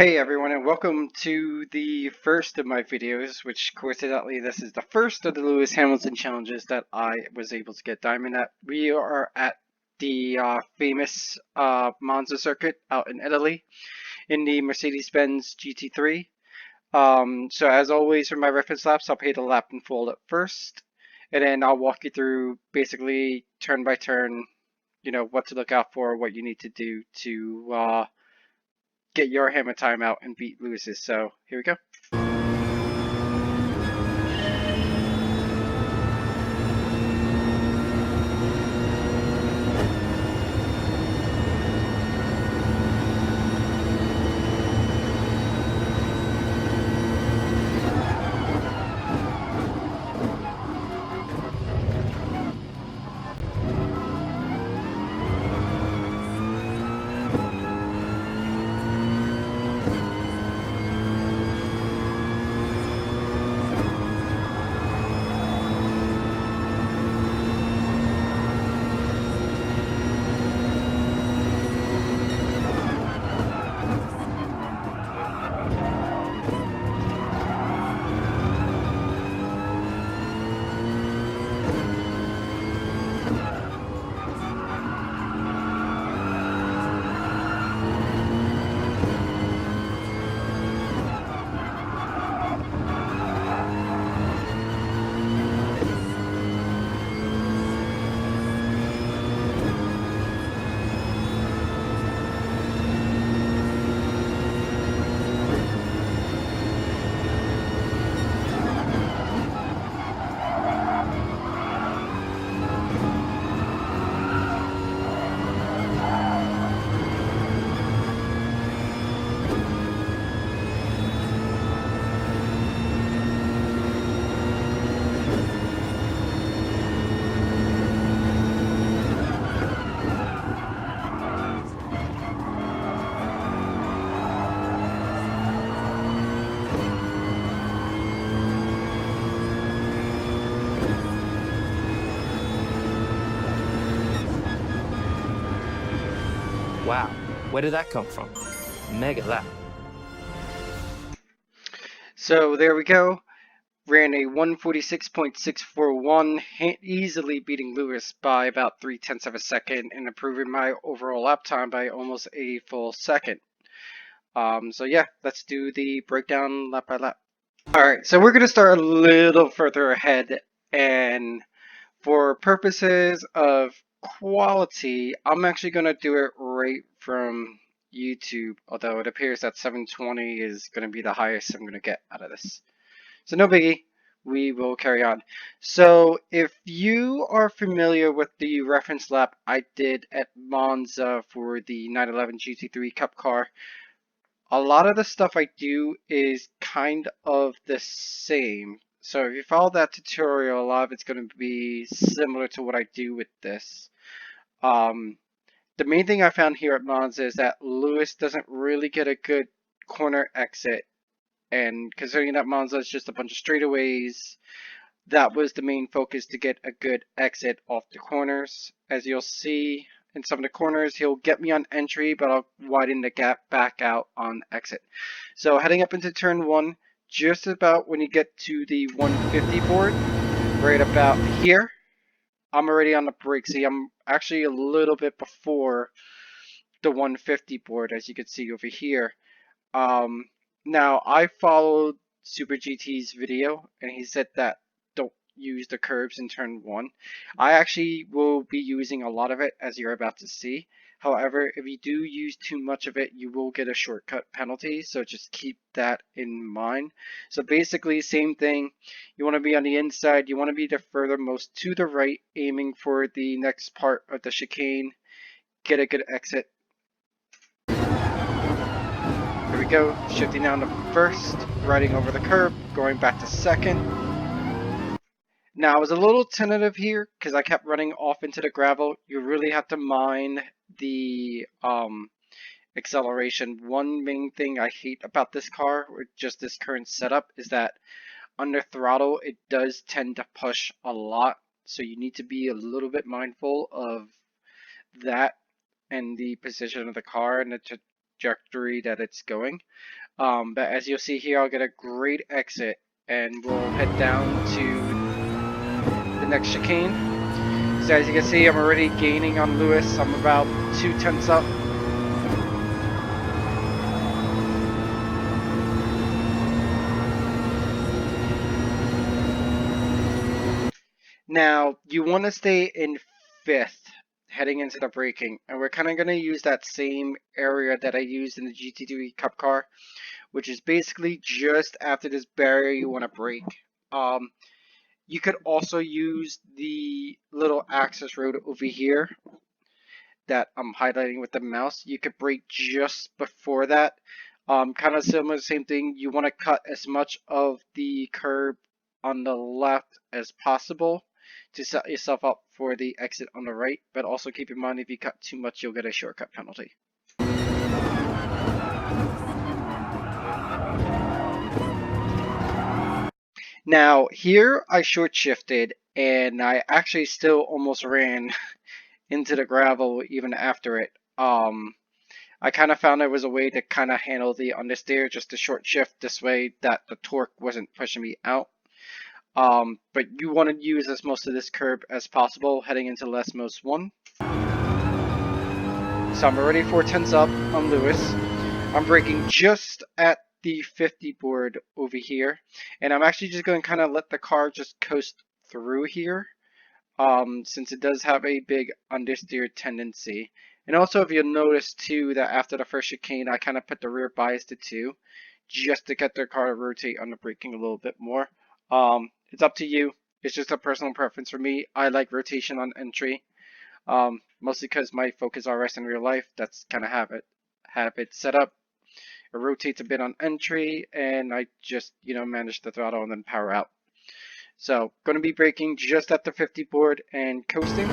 Hey everyone, and welcome to the first of my videos, which coincidentally this is the first of the Lewis Hamilton challenges that I was able to get diamond at. We are at the famous Monza circuit out in Italy in the Mercedes-Benz GT3. So as always for my reference laps, I'll pay the lap in full at first, and then I'll walk you through basically turn by turn, what to look out for, what you need to do to get your hammer time out and beat Lewis's. So here we go. Wow, where did that come from? Mega lap. So there we go. Ran a 146.641, easily beating Lewis by about 3/10 of a second and improving my overall lap time by almost a full second. So yeah, let's do the breakdown lap by lap. Alright, so we're going to start a little further ahead, and for purposes of quality, I'm actually going to do it right from YouTube, although it appears that 720 is going to be the highest I'm going to get out of this. So no biggie, we will carry on. So if you are familiar with the reference lap I did at Monza for the 911 GT3 Cup car, a lot of the stuff I do is kind of the same. So if you follow that tutorial, a lot of it's going to be similar to what I do with this. The main thing I found here at Monza is that Lewis doesn't really get a good corner exit. And considering that Monza is just a bunch of straightaways, that was the main focus, to get a good exit off the corners. As you'll see in some of the corners, he'll get me on entry, but I'll widen the gap back out on exit. So heading up into turn 1, just about when you get to the 150 board, right about here, I'm already on the brake. See, I'm actually a little bit before the 150 board, as you can see over here. Now, I followed Super GT's video, and he said that don't use the curbs in turn 1. I actually will be using a lot of it, as you're about to see. However, if you do use too much of it, you will get a shortcut penalty, so just keep that in mind. So basically, same thing. You want to be on the inside. You want to be the furthermost to the right, aiming for the next part of the chicane. Get a good exit. Here we go, shifting down to first, riding over the curb, going back to second. Now I was a little tentative here because I kept running off into the gravel. You really have to mind the acceleration. One main thing I hate about this car, or just this current setup, is that under throttle it does tend to push a lot. So you need to be a little bit mindful of that and the position of the car and the trajectory that it's going. But as you'll see here, I'll get a great exit, and we'll head down to the next chicane. So as you can see, I'm already gaining on Lewis. I'm about 2/10 up. Now, you want to stay in 5th heading into the braking, and we're kind of going to use that same area that I used in the GT3 Cup car, which is basically just after this barrier you want to brake. You could also use the little access road over here that I'm highlighting with the mouse. You could brake just before that. Kind of similar, same thing. You want to cut as much of the curb on the left as possible to set yourself up for the exit on the right, but also keep in mind if you cut too much, you'll get a shortcut penalty. Now, here I short shifted and I actually still almost ran into the gravel even after it. I kind of found there was a way to kind of handle the understeer, just to short shift this way that the torque wasn't pushing me out. But you want to use as most of this curb as possible heading into Les Most 1. So I'm already 4/10 up on Lewis. I'm braking just at the 50 board over here, and I'm actually just going to kind of let the car just coast through here, since it does have a big understeer tendency. And also, if you'll notice too, that after the first chicane, I kind of put the rear bias to 2, just to get the car to rotate on the braking a little bit more. It's up to you. It's just a personal preference for me. I like rotation on entry, mostly because my Focus RS in real life, that's kind of have it set up. It rotates a bit on entry, and I just, manage the throttle and then power out. So, going to be braking just at the 50 board and coasting.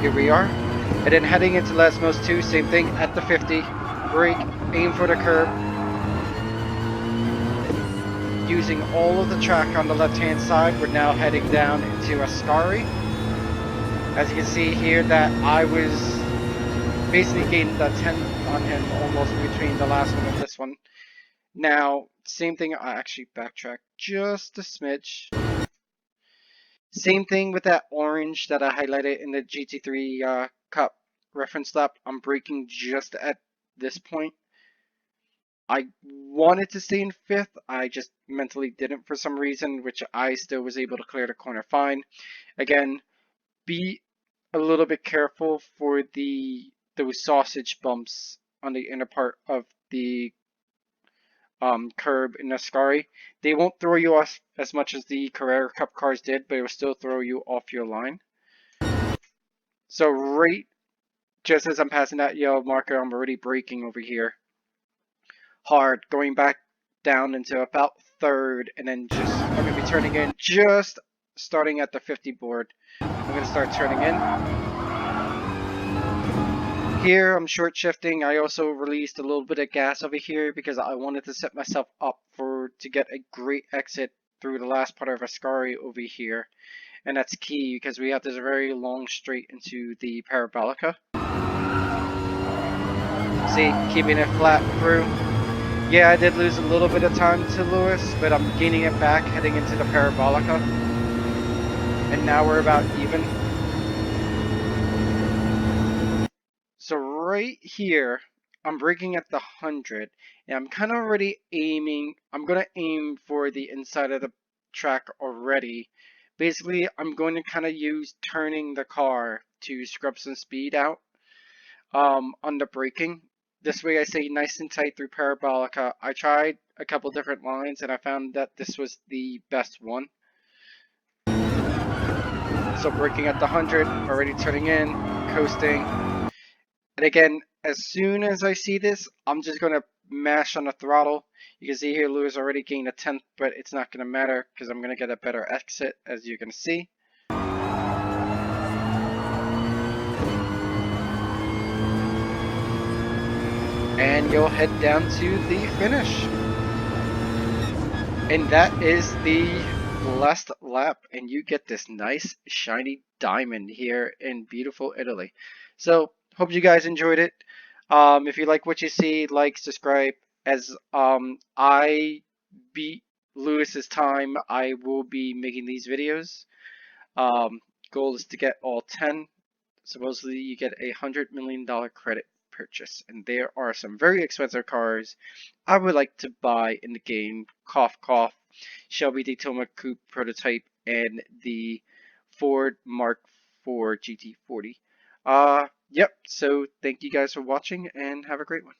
Here we are. And then heading into Les Most 2, same thing at the 50. Brake, aim for the curb. Using all of the track on the left-hand side, we're now heading down into Ascari. As you can see here, that I was basically gaining the 10 on him almost between the last one and this one. Now, same thing, I actually backtrack just a smidge. Same thing with that orange that I highlighted in the GT3 Cup reference lap. I'm braking just at this point. I wanted to stay in 5th, I just mentally didn't for some reason, which I still was able to clear the corner fine. Again, be a little bit careful for those sausage bumps on the inner part of the curb in Ascari. They won't throw you off as much as the Carrera Cup cars did, but it will still throw you off your line. So right just as I'm passing that yellow marker, I'm already braking over here hard, going back down into about 3rd, and then I'm going to be turning in just starting at the 50 board. I'm going to start turning in. Here I'm short shifting. I also released a little bit of gas over here because I wanted to set myself up to get a great exit through the last part of Ascari over here. And that's key because we have this very long straight into the Parabolica. See, keeping it flat through. Yeah, I did lose a little bit of time to Lewis, but I'm gaining it back heading into the Parabolica. And now we're about even. So right here, I'm braking at the 100, and I'm kind of already aiming. I'm going to aim for the inside of the track already. Basically, I'm going to kind of use turning the car to scrub some speed out on the braking. This way I stay nice and tight through Parabolica. I tried a couple different lines and I found that this was the best one. So braking at the 100, already turning in, coasting. And again, as soon as I see this, I'm just going to mash on the throttle. You can see here Lewis already gained a 10th, but it's not going to matter because I'm going to get a better exit, as you can see. And you'll head down to the finish. And that is the last lap, and you get this nice shiny diamond here in beautiful Italy. So hope you guys enjoyed it. If you like what you see, like, subscribe. As I beat Lewis's time, I will be making these videos. Um, Goal is to get all 10. Supposedly you get $100 million credit purchase, and there are some very expensive cars I would like to buy in the game. Cough cough. Shelby Daytona Coupe prototype and the Ford Mark IV GT40. Yep. So thank you guys for watching and have a great one.